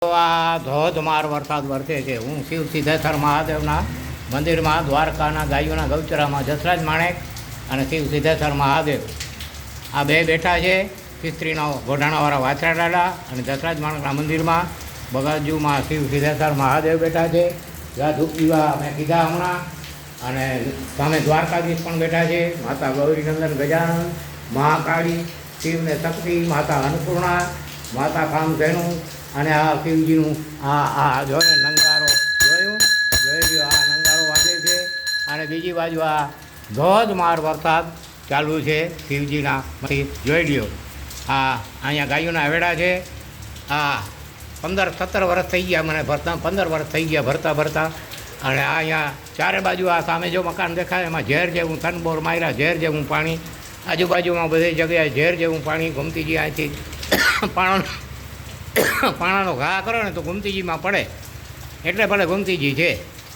આ ધોધમાર વરસાદ વરસે છે. હું શિવ સિદ્ધેશ્વર મહાદેવના મંદિરમાં દ્વારકાના ગાયોના ગૌચરામાં જસરાજ માણેક અને શિવ સિદ્ધેશ્વર મહાદેવ આ બે બેઠા છે. ખિસ્ત્રીનો ગોઢાણાવાળા વાછરા દાદા અને જસરાજ માણેકના મંદિરમાં બગાજુમાં શિવ સિદ્ધેશ્વર મહાદેવ બેઠા છે. જ્યાં ધૂપ દીવા મેં કીધા હમણાં. અને સામે દ્વારકાધીશ પણ બેઠા છે. માતા ગૌરીનંદન ગજાનંદ, મહાકાળી, શિવને શક્તિ, માતા અન્નપૂર્ણા, માતા કામધેનુ અને આ શિવજીનું આ જોયું નંગારો જોઈ લ્યો. આ નંગારો વાગે છે અને બીજી બાજુ આ ધોધમાર વરસાદ ચાલુ છે. શિવજીના જોઈ લ્યો. અહીંયા ગાયોના વેડા છે. આ 15-17 વર્ષ થઈ ગયા મને ભરતા, 15 વર્ષ થઈ ગયા ભરતા. અને આ અહીંયા ચારે બાજુ આ સામે જો મકાન દેખાય એમાં ઝેર જેવું થનબોર માર્યા, ઝેર જેવું પાણી. આજુબાજુમાં બધી જગ્યાએ ઝેર જેવું પાણી. ગમતીજી અહીંથી પાણાનો ઘા કરો ને તો ગુમતીજીમાં પડે, એટલે ભલે ગુમતીજી છે.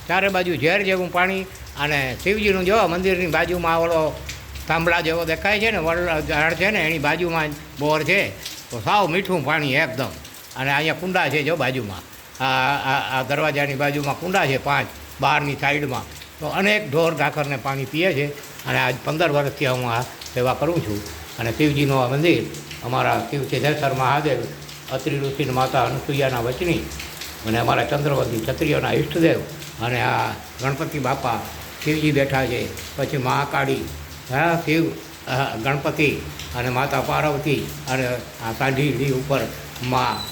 ચારે બાજુ ઝેર જેવું પાણી. અને શિવજીનું જો મંદિરની બાજુમાં ઓલો થાંભલા જેવો દેખાય છે ને, વડ ઝાડ છે ને એની બાજુમાં બોર છે, તો સાવ મીઠું પાણી એકદમ. અને અહીંયા કુંડા છે જો બાજુમાં, આ દરવાજાની બાજુમાં કુંડા છે 5 બહારની સાઈડમાં. તો અનેક ઢોર ઢાખરને પાણી પીએ છે. અને આજ 15 વર્ષથી હું આ સેવા કરું છું. અને શિવજીનું આ મંદિર અમારા શિવ સિદ્ધેશ્વર મહાદેવ, અત્રિ ઋષિ માતા અનસુયાના વચની અને અમારા ચંદ્રવતી ક્ષત્રિયોના ઈષ્ટદેવ. અને આ ગણપતિ બાપા શિવજી બેઠા છે. પછી મહાકાળી, શિવ ગણપતિ અને માતા પાર્વતી. અને આ સાંઢીડી ઉપર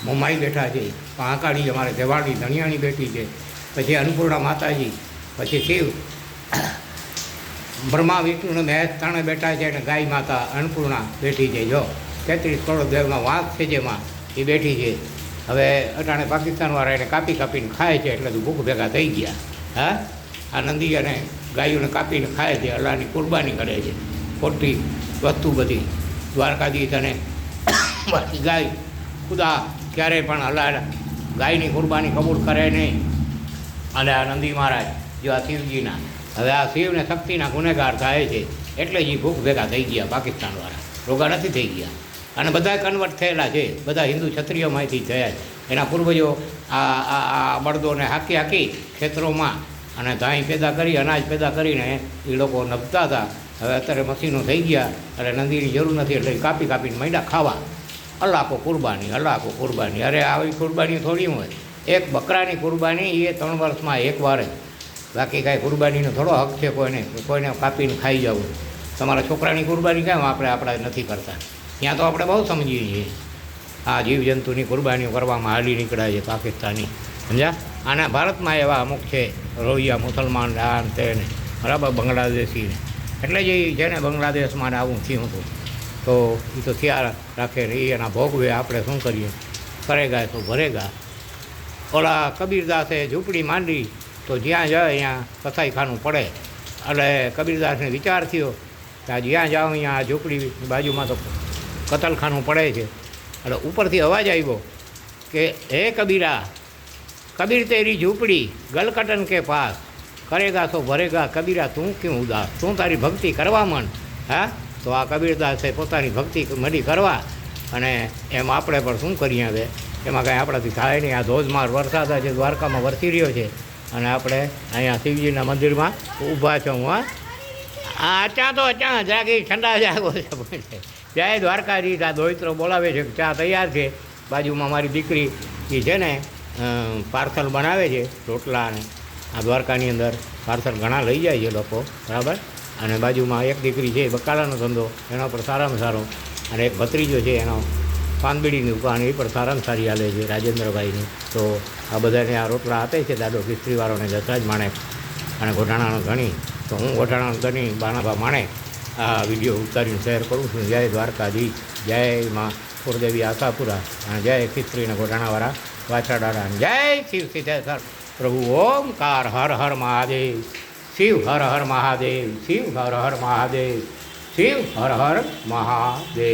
મોમાઈ બેઠા છે. મહાકાળી અમારે દેવાળી ધણિયાણી બેઠી છે. પછી અન્નપૂર્ણા માતાજી, પછી શિવ બ્રહ્મા વિષ્ણુ અને મહેશ ત્રણે બેઠા છે. અને ગાય માતા અન્નપૂર્ણા બેઠી છે. જો 33 કરોડ દેવના વાંક છે જેમાં એ બેઠી છે. હવે અટાણે પાકિસ્તાનવાળા એને કાપીને ખાય છે, એટલે તો ભૂખ ભેગા થઈ ગયા. આ નંદી અને ગાયોને કાપીને ખાય છે, અલ્લાહની કુરબાની કરે છે. ખોટી વસ્તુ બધી દ્વારકાધીશ અને બાકી ગાય ખુદા ક્યારેય પણ અલ્લાહ ગાયની કુરબાની કબૂલ કરે નહીં. અને આ નંદી મહારાજ જો આ શિવજીના, હવે આ શિવને શક્તિના ગુનેગાર થાય છે, એટલે જ ભૂખ ભેગા થઈ ગયા પાકિસ્તાનવાળા. રોગા નથી થઈ ગયા. અને બધા કન્વર્ટ થયેલા છે, બધા હિન્દુ ક્ષત્રિયોમાંથી થયા છે. એના પૂર્વજો આ બળદોને હાકી ખેતરોમાં અને ધાઈ પેદા કરી, અનાજ પેદા કરીને એ લોકો નભતા હતા. હવે અત્યારે મશીનો થઈ ગયા અને નંદીની જરૂર નથી, એટલે કાપીને માંડ્યા ખાવા. અલ્લાહકો કુરબાની. અરે આવી કુરબાની થોડી હોય. એક બકરાની કુરબાની એ 3 વર્ષમાં એક વાર જ. બાકી કાંઈ કુરબાનીનો થોડો હક છે કોઈને કાપીને ખાઈ જવું. તમારા છોકરાની કુરબાની કેમ આપણે નથી કરતા? ત્યાં તો આપણે બહુ સમજીએ છીએ. આ જીવજંતુની કુરબાનીઓ કરવામાં હાલી નીકળ્યા છે પાકિસ્તાની, સમજ્યા? આના ભારતમાં એવા અમુક છે રોહિયા મુસલમાન આ તેને, બરાબર, બાંગ્લાદેશીને. એટલે જ એ છે ને બાંગ્લાદેશમાં આવું થયું હતું. તો એ તો થયા રાખે એ એના ભોગવે. આપણે શું કરીએ? કરેગા તો ભરેગા. ઓલા કબીરદાસે ઝૂંપડી માંડી તો જ્યાં જાય અહીંયા કસાઈખાનું પડે. એટલે કબીરદાસને વિચાર થયો કે જ્યાં જાઓ અહીંયા ઝૂંપડી બાજુમાં તો કતલખાનું પડે છે. એટલે ઉપરથી અવાજ આવ્યો કે હે કબીરા, કબીર તેરી ઝૂંપડી ગલકટન કે પાસ, કરેગા તો ભરેગા કબીરા તું ક્યું ઉદાસ, તું તારી ભક્તિ કરવા માંડ. તો આ કબીરદાસે પોતાની ભક્તિ મળી કરવા. અને એમ આપણે પણ શું કરીએ હવે? એમાં કાંઈ આપણાથી થાય નહીં. આ ધોધમાર વરસાદ આજે દ્વારકામાં વરસી રહ્યો છે. અને આપણે અહીંયા શિવજીના મંદિરમાં ઊભા છો. ચા તો જાગી ઠંડા જાગો છે. જય દ્વારકાધીશ. આ દોહિત્રો બોલાવે છે, ચા તૈયાર છે. બાજુમાં મારી દીકરી એ છે ને પાર્સલ બનાવે છે, રોટલા. અને આ દ્વારકાની અંદર પાર્સલ ઘણા લઈ જાય છે લોકો, બરાબર. અને બાજુમાં એક દીકરી છે બકાલાનો ધંધો, એના પર સારામાં સારો. અને એક ભત્રીજો છે એનો પાનબીડીની દુકાન, એ પણ સારામાં સારી હાલે છે, રાજેન્દ્રભાઈની. તો આ બધાને આ રોટલા આપે છે દાદો ખિસ્ત્રીવાળોને, જસરાજ માણેક અને ગોઢાણાનો ધણી. તો હું ગોઢાણાનો ધણી બાણાભા માણેક આ વિડીયો ઉતારીને શેર કરું છું. જય દ્વારકાધીશ, જય માં કુળદેવી આશાપુરા, અને જય ખિસ્ત્રીને ગોઢાણાવાળા વાછરા દાદા, જય શિવ સિદ્ધેશ્વર પ્રભુ. ઓમકાર. હર હર મહાદેવ. શિવ હર હર મહાદેવ. શિવ હર હર મહાદેવ. શિવ હર હર મહાદેવ.